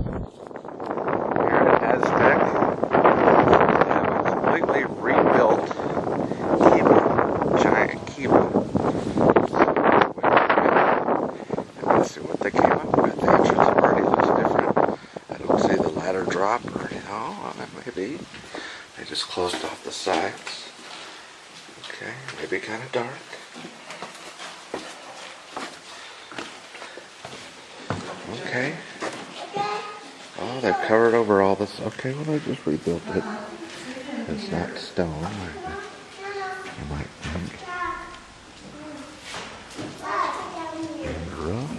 Here at Aztec, they have a completely rebuilt kiva, giant kiva. Let's see what they came up with. The entrance already looks different. I don't see the ladder drop or anything. Oh, maybe. They just closed off the sides. Okay, maybe kind of dark. Okay. Oh, they've covered over all this. Okay, well, they just rebuilt it. It's not stone. I might think. And rough.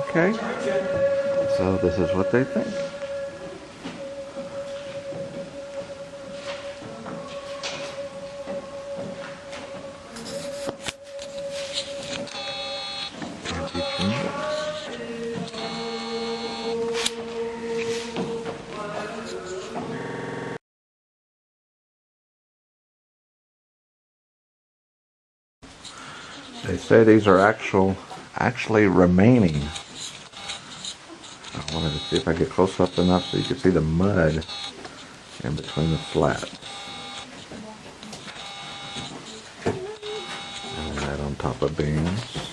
Okay, so this is what they think. They say these are actually remaining. I wanted to see if I get close up enough so you can see the mud in between the slats. And that on top of beams.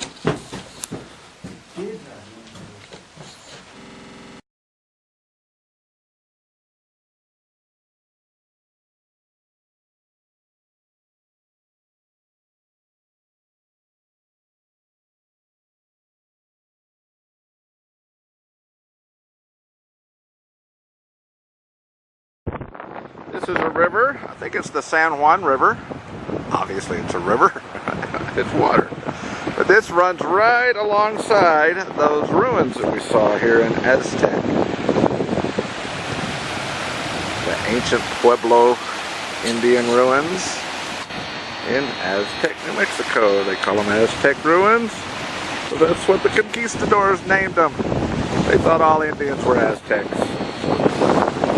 This is a river. I think it's the San Juan River. Obviously it's a river. It's water. But this runs right alongside those ruins that we saw here in Aztec. The ancient Pueblo Indian ruins in Aztec, New Mexico. They call them Aztec ruins. So that's what the conquistadors named them. They thought all Indians were Aztecs.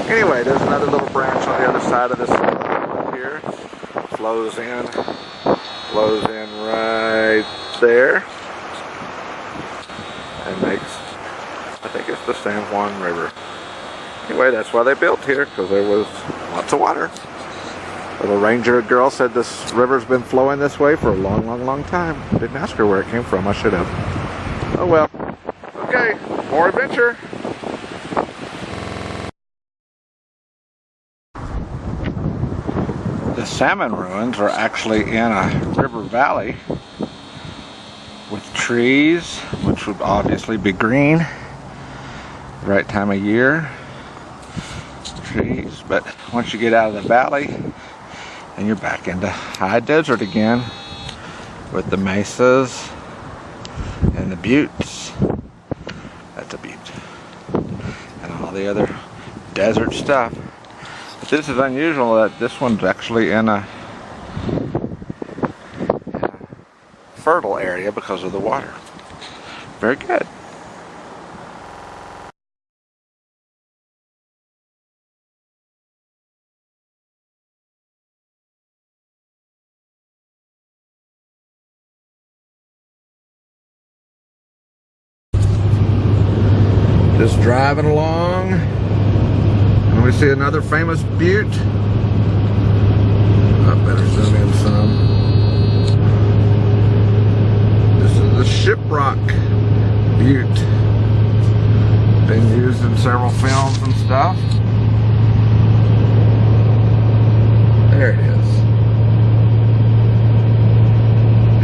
Anyway, there's another little branch on the other side of this here. Flows in right there. And makes, I think it's the San Juan River. Anyway, that's why they built here, because there was lots of water. Little ranger girl said this river's been flowing this way for a long time. Didn't ask her where it came from, I should have. Oh well. Okay, more adventure. The salmon ruins are actually in a river valley with trees, which would obviously be green, right time of year, trees. But once you get out of the valley, then you're back into high desert again with the mesas and the buttes. That's a butte. And all the other desert stuff. But this is unusual that this one's actually in a fertile area because of the water. Very good. Just driving along, and we see another famous butte. I better zoom in some. This is the Shiprock Butte. Been used in several films and stuff. There it is.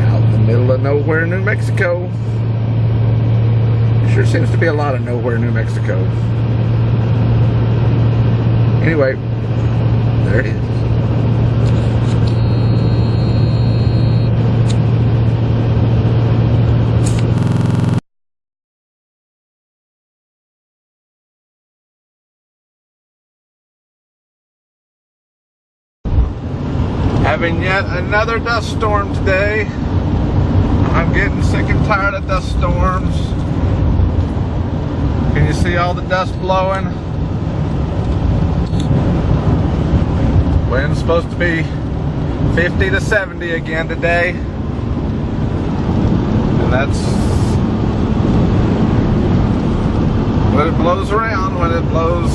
Out in the middle of nowhere, New Mexico. Sure seems to be a lot of nowhere, New Mexico. Anyway, there it is. Having yet another dust storm today. I'm getting sick and tired of dust storms. Can you see all the dust blowing? Wind's supposed to be 50 to 70 again today. And that's when it blows around, when it blows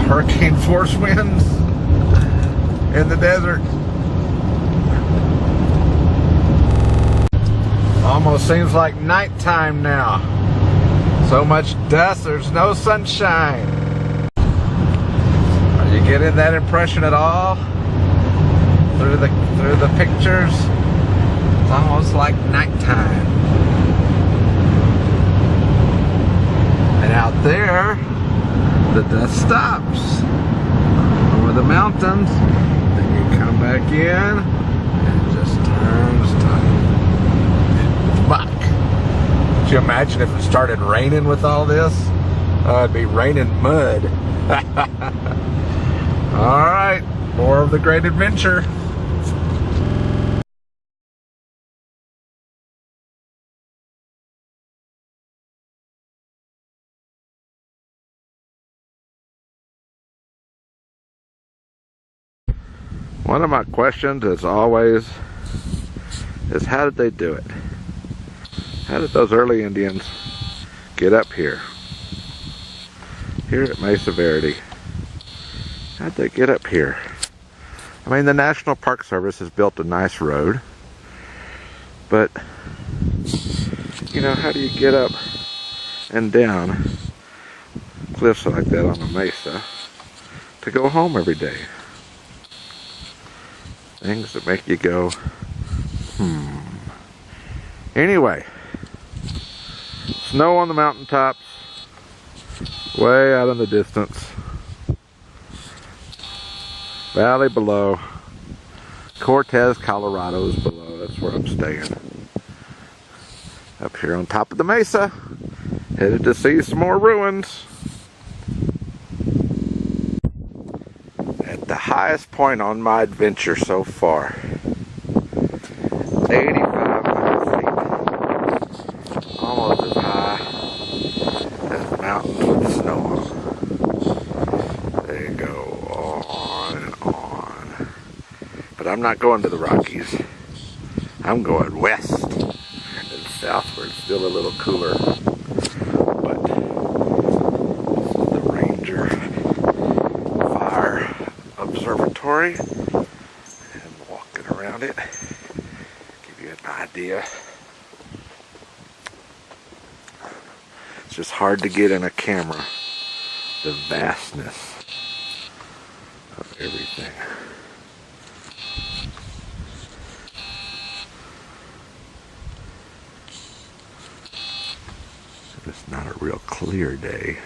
hurricane force winds in the desert. Almost seems like nighttime now. So much dust, there's no sunshine. Are you getting that impression at all? Through the pictures? It's almost like nighttime. And out there, the dust stops over the mountains. Then you come back in, and it just turns to muck. Could you imagine if it started raining with all this? It'd be raining mud. All right, more of the great adventure. One of my questions, as always, is how did they do it? How did those early Indians get up here? Here at Mesa Verde. How'd they get up here? I mean, the National Park Service has built a nice road, but, you know, how do you get up and down cliffs like that on a mesa to go home every day? Things that make you go, Anyway, snow on the mountaintops, way out in the distance. Valley below. Cortez, Colorado is below. That's where I'm staying. Up here on top of the mesa. Headed to see some more ruins. At the highest point on my adventure so far. 85 feet. Almost as high as the mountains with snow on them. There you go. On and on. But I'm not going to the Rockies. I'm going west and south where it's still a little cooler. But the Ranger Fire Observatory, and walking around it, give you an idea. It's just hard to get in a camera the vastness of everything. It's not a real clear day.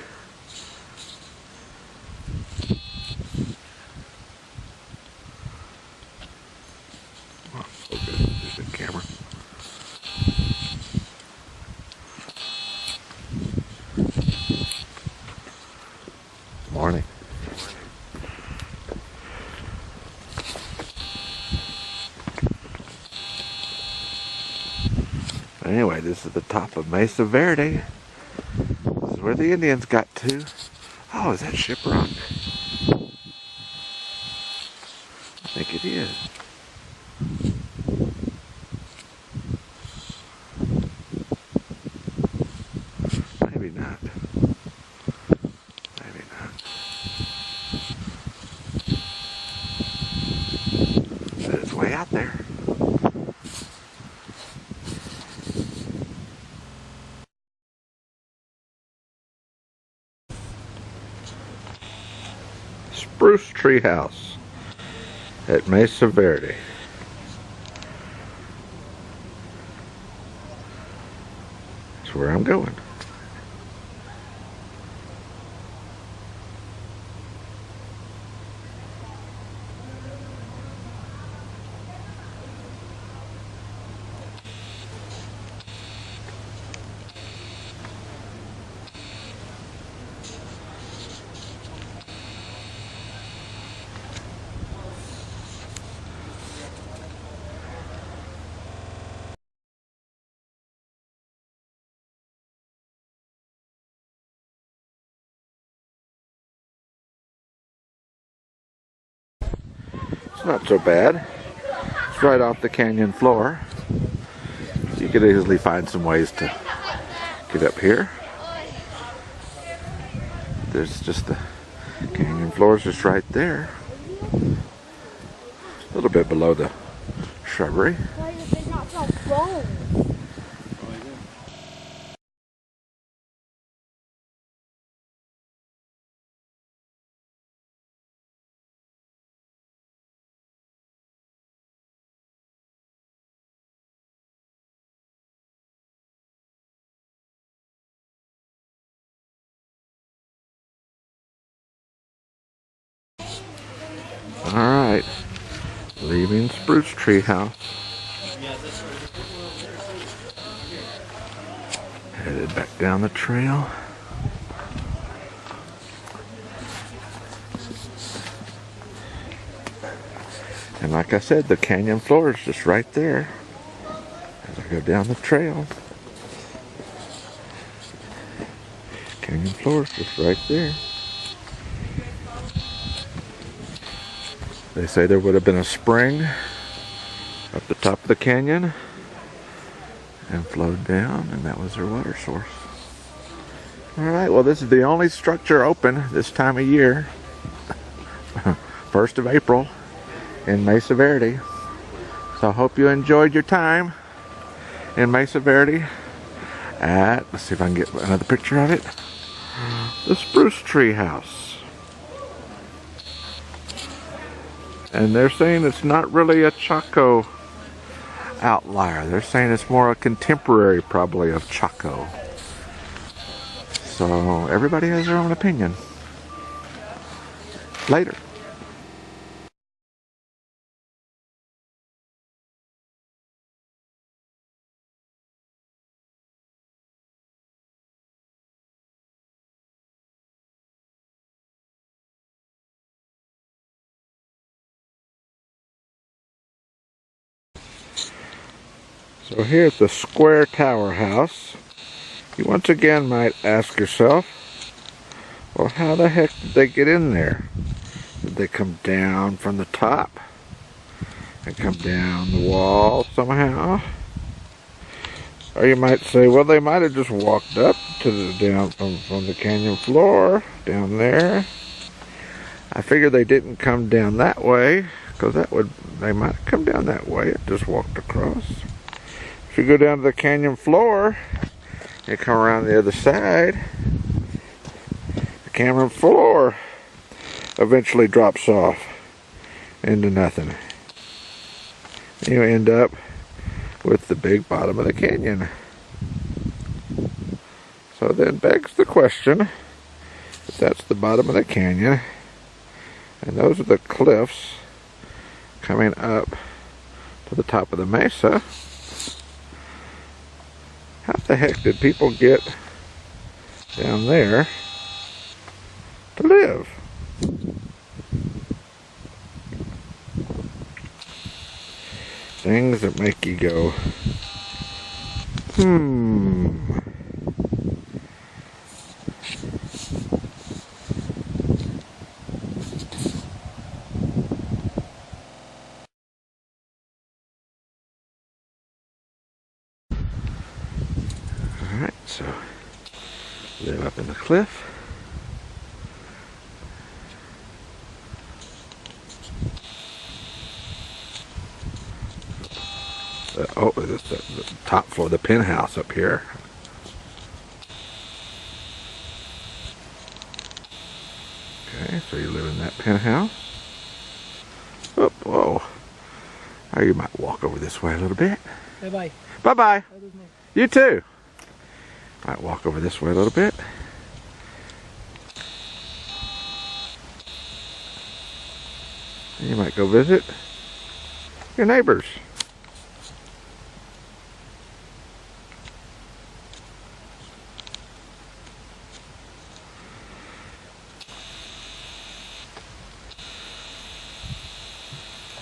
Oh, focus. There's the camera. Morning. Anyway, this is the top of Mesa Verde. This is where the Indians got to. Oh, is that Shiprock? I think it is. Maybe not. Maybe not. But it's way out there. Spruce Tree House at Mesa Verde. That's where I'm going. not so bad. It's right off the canyon floor. You could easily find some ways to get up here. There's just the canyon floor is just right there. A little bit below the shrubbery. Alright, leaving Spruce Tree House. Headed back down the trail. And like I said, the canyon floor is just right there as I go down the trail. Canyon floor is just right there. They say there would have been a spring up the top of the canyon and flowed down, and that was their water source. Alright, well, this is the only structure open this time of year. 1st of April in Mesa Verde. So I hope you enjoyed your time in Mesa Verde at, let's see if I can get another picture of it, the Spruce Tree House. And they're saying it's not really a Chaco outlier. They're saying it's more a contemporary, probably, of Chaco. So everybody has their own opinion. Later. So here's the Square Tower House. You once again might ask yourself, well, how the heck did they get in there? Did they come down from the top and come down the wall somehow? Or you might say, well, they might have just walked up to the down from the canyon floor down there. I figure they didn't come down that way, because they might have come down that way and just walked across. If you go down to the canyon floor, you come around the other side, the canyon floor eventually drops off into nothing. You end up with the big bottom of the canyon. So then begs the question, if that's the bottom of the canyon, and those are the cliffs coming up to the top of the mesa, how the heck did people get down there to live? Things that make you go, Alright, so live up in the cliff. Oh, this is the top floor, the penthouse up here. Okay, so you live in that penthouse. Oh, whoa. Oh, you might walk over this way a little bit. Bye-bye. Bye-bye. You too. Might walk over this way a little bit. You might go visit your neighbors.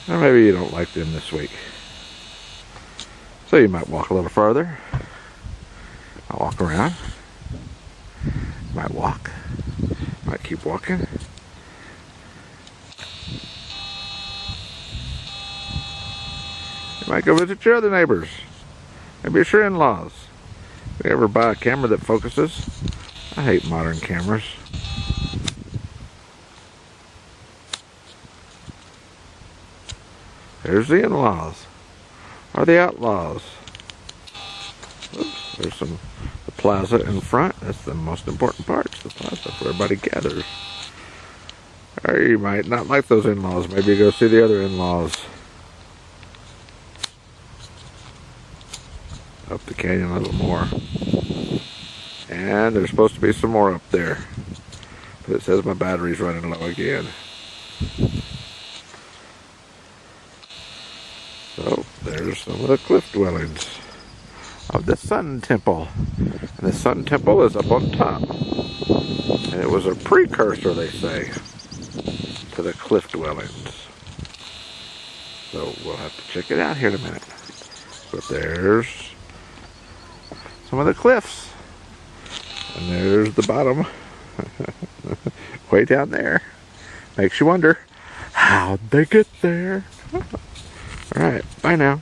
Or maybe you don't like them this week. So you might walk a little further. Might walk around. Might walk. Might keep walking. might go visit your other neighbors. Maybe it's your in-laws. If you ever buy a camera that focuses, I hate modern cameras. There's the in-laws. Or the outlaws. Oops, there's the plaza in front. That's the most important part. It's the plaza where everybody gathers. Or you might not like those in-laws. Maybe you go see the other in-laws. Up the canyon a little more. And there's supposed to be some more up there. But it says my battery's running low again. So there's some of the cliff dwellings of the Sun Temple. And the Sun Temple is up on top. And it was a precursor, they say, to the cliff dwellings. So we'll have to check it out here in a minute. But there's some of the cliffs. And there's the bottom. Way down there. Makes you wonder, how'd they get there? Alright, bye now.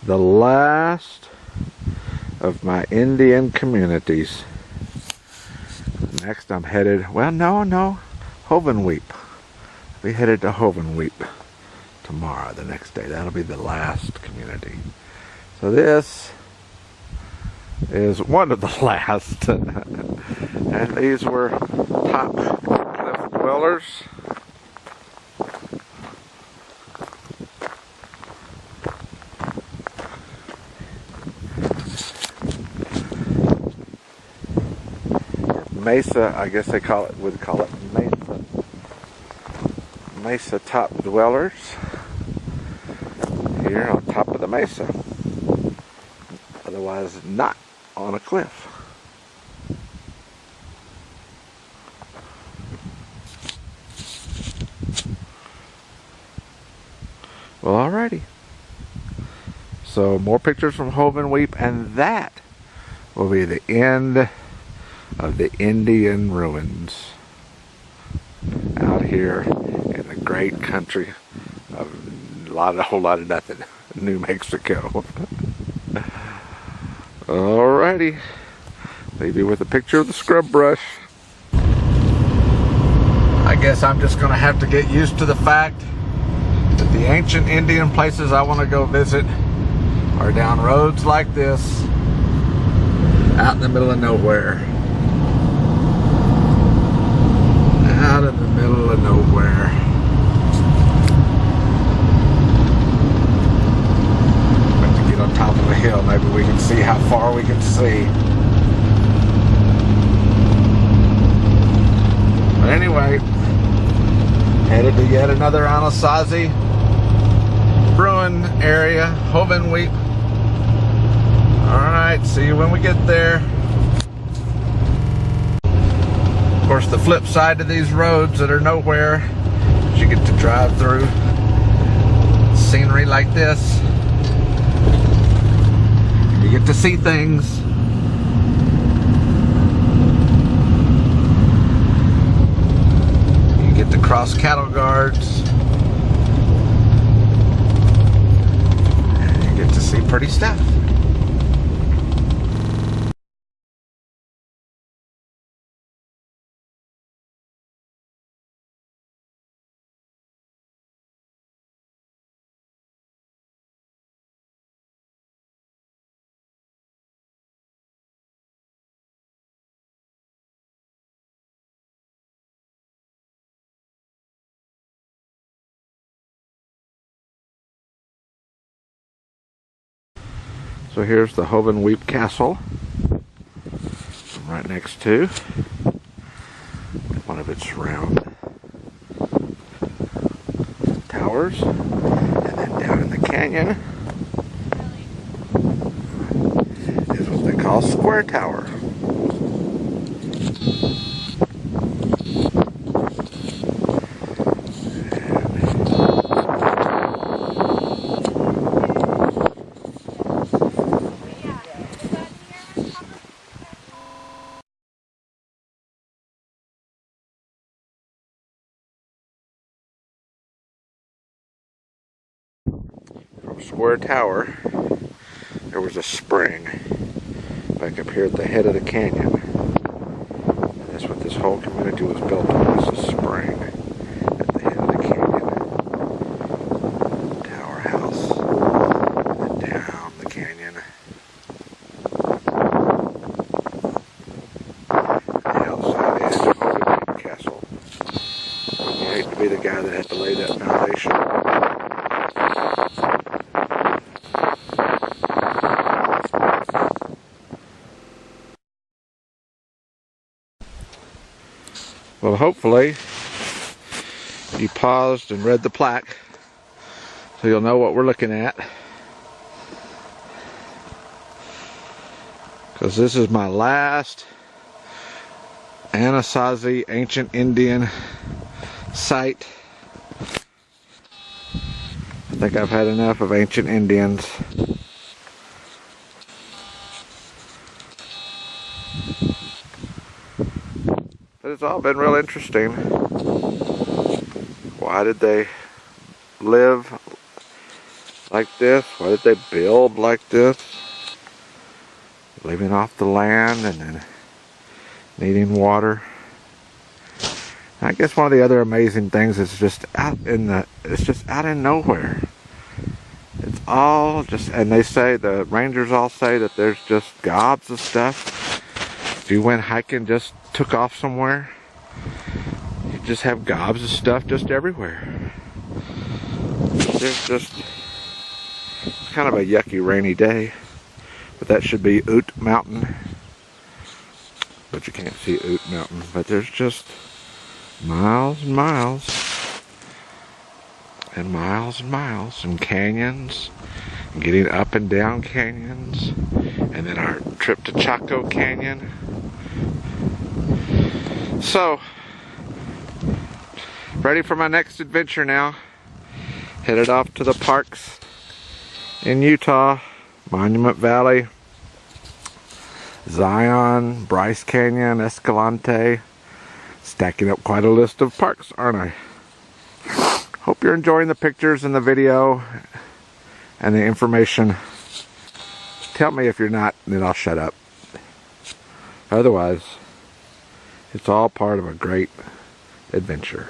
The last of my Indian communities. Next I'm headed, well no, Hovenweep. I'll be headed to Hovenweep tomorrow, the next day. That'll be the last community. So this is one of the last. And these were top cliff dwellers. Mesa, I guess they would call it Mesa top dwellers here on top of the mesa. Otherwise not on a cliff. Well, alrighty. So more pictures from Hovenweep, and that will be the end of the Indian ruins out here in the great country of a whole lot of nothing, New Mexico. Alrighty, leave you with a picture of the scrub brush. I guess I'm just gonna have to get used to the fact that the ancient Indian places I want to go visit are down roads like this, out in the middle of nowhere. Out in the middle of nowhere. Have to get on top of a hill. Maybe we can see how far we can see. But anyway, headed to yet another Anasazi ruin area, Hovenweep. Alright, see you when we get there. Of course, the flip side to these roads that are nowhere is you get to drive through scenery like this. You get to see things. You get to cross cattle guards. And you get to see pretty stuff. So here's the Hovenweep Castle. Right next to one of its round towers. And then down in the canyon is what they call Square Tower. From Square Tower, there was a spring back up here at the head of the canyon. And that's what this whole community was built on, was a spring at the head of the canyon. Tower house, and then down the canyon. The outside edge of Hovenweep Castle. You hate to be the guy that had to lay that foundation. Well, hopefully you paused and read the plaque so you'll know what we're looking at. Because this is my last Anasazi ancient Indian site. I think I've had enough of ancient Indians. But it's all been real interesting. Why did they live like this? Why did they build like this? Living off the land and then needing water. I guess one of the other amazing things is it's just out in nowhere. It's all just, and they say, the rangers all say that there's just gobs of stuff. If you went hiking, just took off somewhere, you just have gobs of stuff just everywhere. There's just, it's kind of a yucky rainy day, but that should be Ute Mountain. But you can't see Ute Mountain, but there's just miles and miles and miles and miles and canyons and getting up and down canyons, and then our trip to Chaco Canyon. So ready for my next adventure now. Headed off to the parks in Utah, Monument Valley, Zion, Bryce Canyon, Escalante. Stacking up quite a list of parks, aren't I? Hope you're enjoying the pictures and the video and the information. Tell me if you're not, then I'll shut up. Otherwise, it's all part of a great adventure.